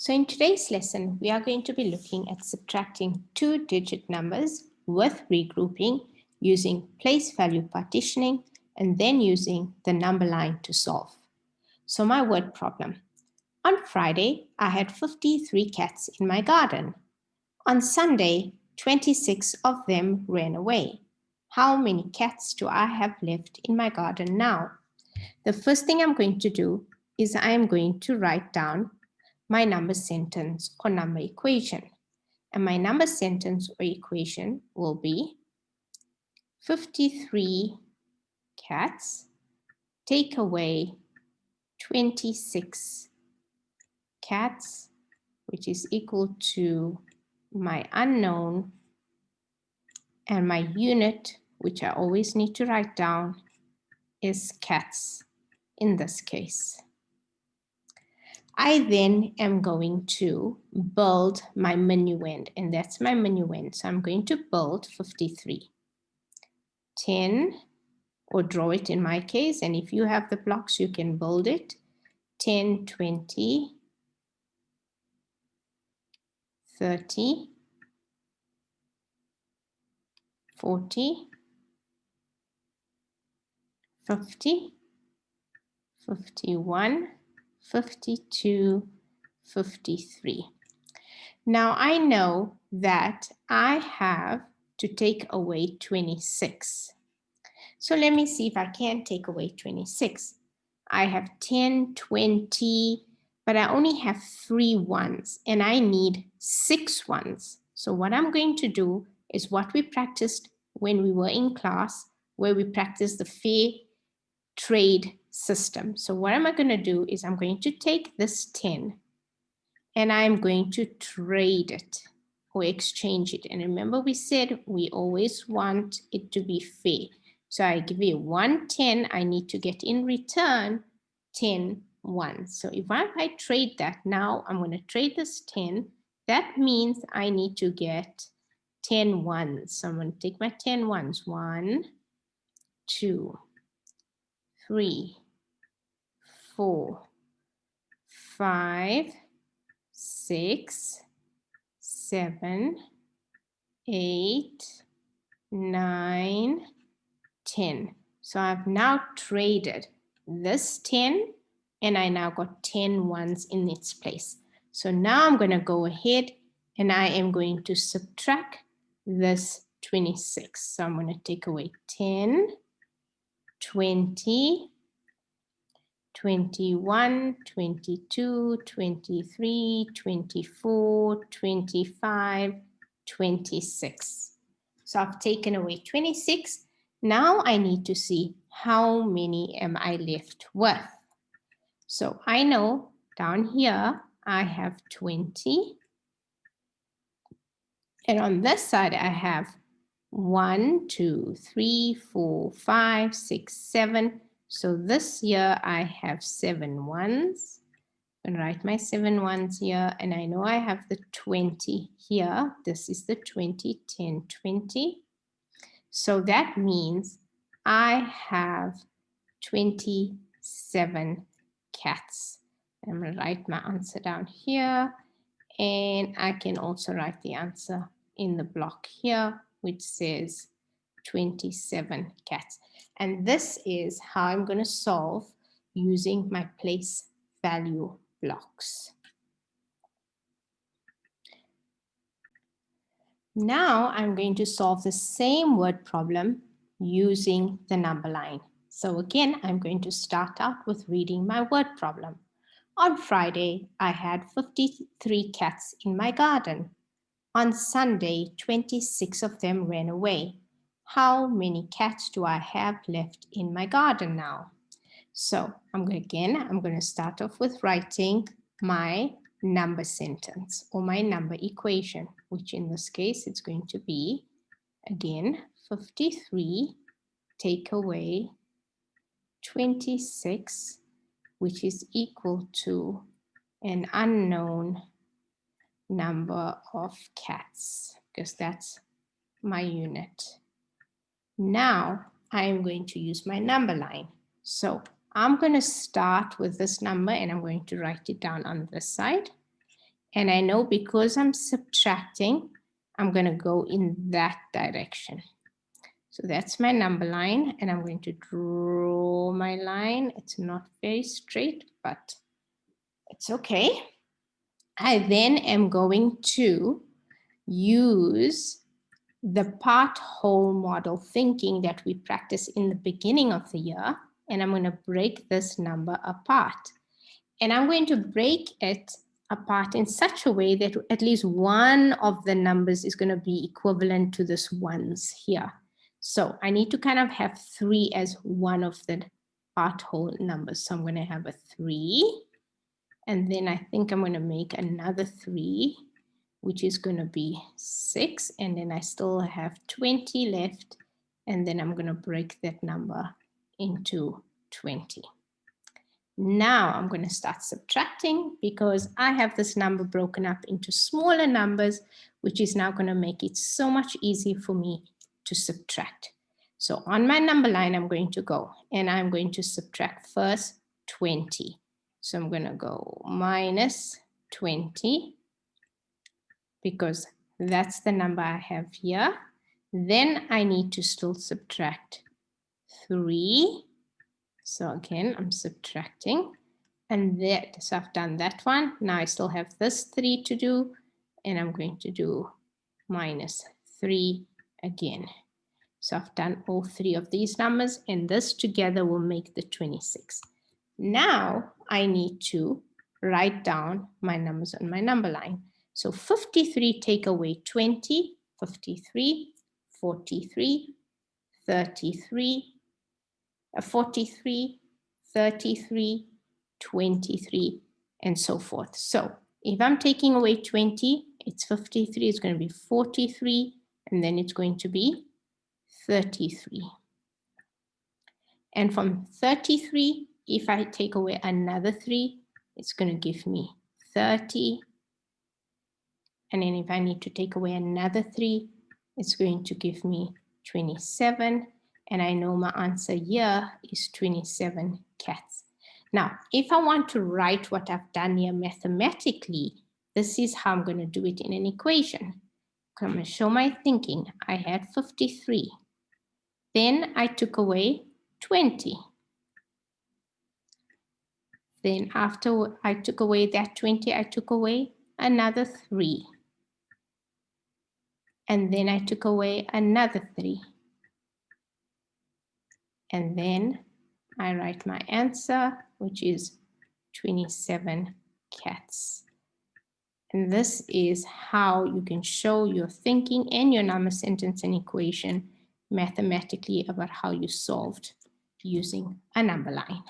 So in today's lesson, we are going to be looking at subtracting two-digit numbers with regrouping using place value partitioning and then using the number line to solve. So my word problem. On Friday, I had 53 cats in my garden. On Sunday, 26 of them ran away. How many cats do I have left in my garden now? The first thing I'm going to do is I am going to write down my number sentence or number equation. And my number sentence or equation will be 53 cats take away 26 cats, which is equal to my unknown and my unit, which I always need to write down, is cats in this case. I then am going to build my minuend, and that's my minuend. So I'm going to build 53. 10, or draw it in my case, and if you have the blocks, you can build it. 10, 20, 30, 40, 50, 51, 52, 53. Now I know that I have to take away 26. So let me see if I can take away 26. I have 10, 20, but I only have 3 ones and I need 6 ones. So what I'm going to do is what we practiced when we were in class, where we practiced the fair trade system. So what am I going to do is I'm going to take this 10 and I'm going to trade it or exchange it. And remember we said we always want it to be fair. So I give you 1 10, I need to get in return 10 ones. So if I trade that now, I'm going to trade this 10. That means I need to get 10 ones. So I'm going to take my 10 ones. 1, 2, 3, 4, 5, 6, 7, 8, 9, 10. So I've now traded this 10 and I now got 10 ones in its place. So now I'm going to go ahead and I am going to subtract this 26. So I'm going to take away 10, 20, 21, 22, 23, 24, 25, 26. So I've taken away 26. Now I need to see how many am I left with. So I know down here I have 20. And on this side I have 1, 2, 3, 4, 5, 6, 7. So this here I have 7 ones. I'm going to write my 7 ones here, and I know I have the 20 here. This is the 20, 10, 20. So that means I have 27 cats. I'm going to write my answer down here, and I can also write the answer in the block here, which says 27 cats. And this is how I'm going to solve using my place value blocks. Now I'm going to solve the same word problem using the number line. So again, I'm going to start out with reading my word problem. On Friday, I had 53 cats in my garden. On Sunday, 26 of them ran away. How many cats do I have left in my garden now? So I'm going to start off with writing my number sentence or my number equation, which in this case, it's going to be, again, 53 take away 26, which is equal to an unknown number of cats, because that's my unit. Now I'm going to use my number line. So I'm going to start with this number and I'm going to write it down on this side. And I know because I'm subtracting, I'm going to go in that direction. So that's my number line, and I'm going to draw my line. It's not very straight, but it's okay. I then am going to use the part-whole model thinking that we practice in the beginning of the year, and I'm going to break this number apart. And I'm going to break it apart in such a way that at least one of the numbers is going to be equivalent to this ones here. So I need to kind of have 3 as one of the part-whole numbers. So I'm going to have a 3. And then I think I'm going to make another 3, which is going to be 6. And then I still have 20 left. And then I'm going to break that number into 20. Now I'm going to start subtracting because I have this number broken up into smaller numbers, which is now going to make it so much easier for me to subtract. So on my number line, I'm going to go and I'm going to subtract first 20. So I'm going to go minus 20 because that's the number I have here. Then I need to still subtract 3. So again, I'm subtracting. And that, so I've done that one. Now I still have this 3 to do, and I'm going to do minus 3 again. So I've done all 3 of these numbers, and this together will make the 26. Now I need to write down my numbers on my number line. So 53 take away 20, 53, 43, 33, 43, 33, 23, and so forth. So if I'm taking away 20, it's 53, it's going to be 43, and then it's going to be 33. And from 33, if I take away another 3, it's going to give me 30. And then if I need to take away another 3, it's going to give me 27. And I know my answer here is 27 cats. Now, if I want to write what I've done here mathematically, this is how I'm going to do it in an equation. I'm going to show my thinking. I had 53. Then I took away 20. Then after I took away that 20, I took away another 3. And then I took away another 3. And then I write my answer, which is 27 cats. And this is how you can show your thinking and your number sentence and equation mathematically about how you solved using a number line.